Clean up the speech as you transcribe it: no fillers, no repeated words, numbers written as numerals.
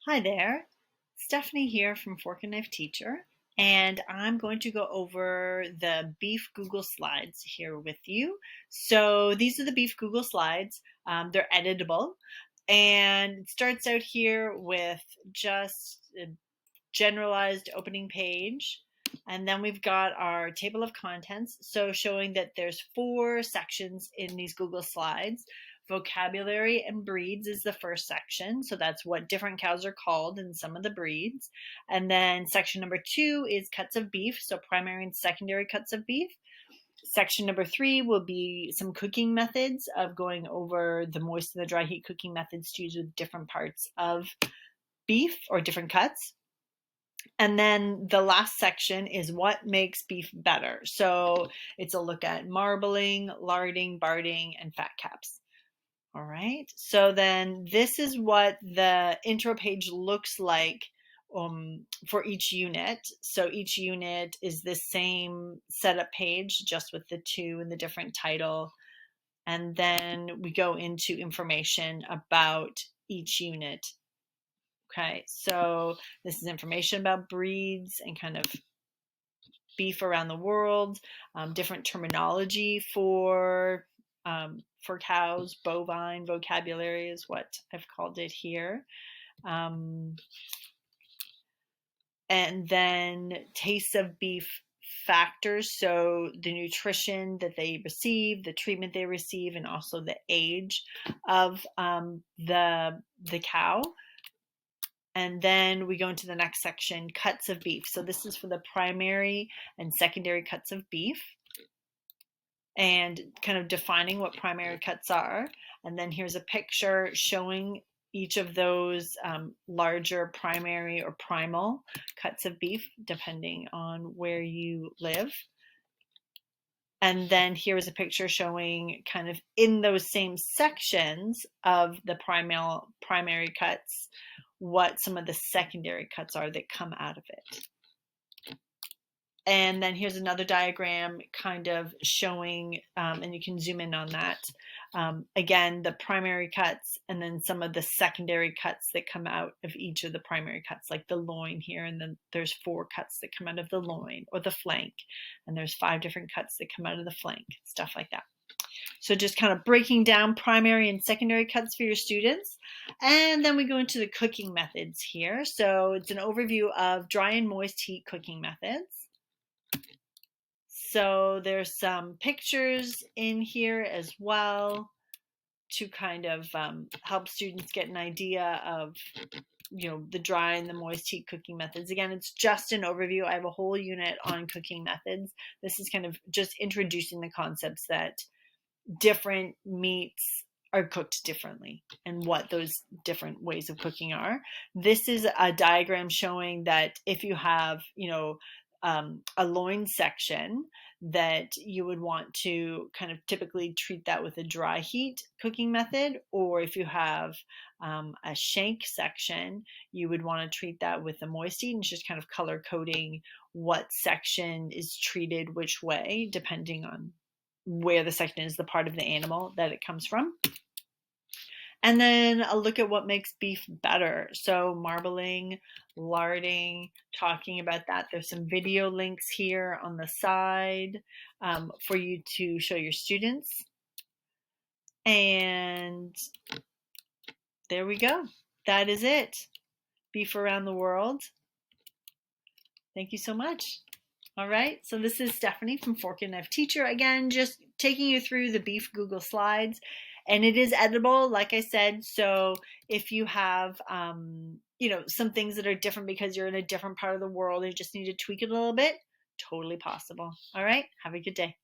Hi there, Stephanie here from Fork and Knife Teacher, and I'm going to go over the beef Google Slides here with you. So these are the beef Google Slides. They're editable, and it starts out here with just a generalized opening page. And then we've got our table of contents, so showing that there's 4 sections in these Google Slides. Vocabulary and breeds is the first section, so that's what different cows are called and some of the breeds. And then section number 2 is cuts of beef, so primary and secondary cuts of beef. Section number 3 will be some cooking methods of going over the moist and the dry heat cooking methods to use with different parts of beef or different cuts. And then the last section is what makes beef better. So it's a look at marbling, larding, barding, and fat caps. All right. So then this is what the intro page looks like for each unit. So each unit is the same setup page, just with the 2 and the different title. And then we go into information about each unit. Okay, so this is information about breeds and kind of beef around the world, different terminology for cows, bovine vocabulary is what I've called it here. And then tastes of beef factors, so the nutrition that they receive, the treatment they receive, and also the age of the cow. And then we go into the next section, cuts of beef. So this is for the primary and secondary cuts of beef and kind of defining what primary cuts are. And then here's a picture showing each of those larger primary or primal cuts of beef, depending on where you live. And then here's a picture showing kind of in those same sections of the primary cuts, what some of the secondary cuts are that come out of it. And then here's another diagram kind of showing, and you can zoom in on that, again, the primary cuts and then some of the secondary cuts that come out of each of the primary cuts, like the loin here, and then there's 4 cuts that come out of the loin or the flank, and there's 5 different cuts that come out of the flank, stuff like that. So just kind of breaking down primary and secondary cuts for your students. And then we go into the cooking methods here. So it's an overview of dry and moist heat cooking methods. So there's some pictures in here as well to kind of help students get an idea of, the dry and the moist heat cooking methods. Again, it's just an overview. I have a whole unit on cooking methods. This is kind of just introducing the concepts that different meats are cooked differently and what those different ways of cooking are. This is a diagram showing that if you have, a loin section, that you would want to kind of typically treat that with a dry heat cooking method, or if you have a shank section, you would want to treat that with a moist heat, and just kind of color coding what section is treated which way, depending on where the section is, the part of the animal that it comes from. And then a look at what makes beef better. So marbling, larding, talking about that. There's some video links here on the side for you to show your students. And there we go. That is it. Beef around the world. Thank you so much. All right, so this is Stephanie from Fork and Knife Teacher. Again, just taking you through the beef Google Slides. And it is editable, like I said. So if you have, some things that are different because you're in a different part of the world and you just need to tweak it a little bit, totally possible. All right, have a good day.